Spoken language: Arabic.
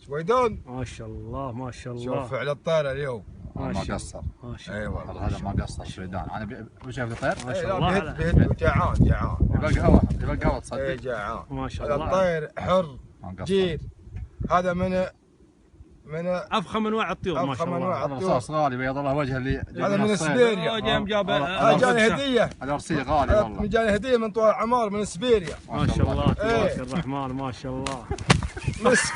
شويدون ما شاء الله ما شاء الله. شوف فعل الطير اليوم ما قصر. ما شاء اي الله. والله هذا ما قصر شويدان. انا وش الطير؟ ما شاء الله. بهد جعان جعان. يبقى قهوه يبقى قهوه تصدق. اي جعان. ما شاء هذا الله. الطير حر جير. هذا من افخم انواع الطيور ما شاء الله. الرصاص غالي بيض الله وجهه اللي هذا من سبيريا. هذا جاني هديه. الارسيه غالي والله. جاني هديه من طوال عمار من سبيريا. ما شاء الله تبارك الرحمن ما شاء الله. مسك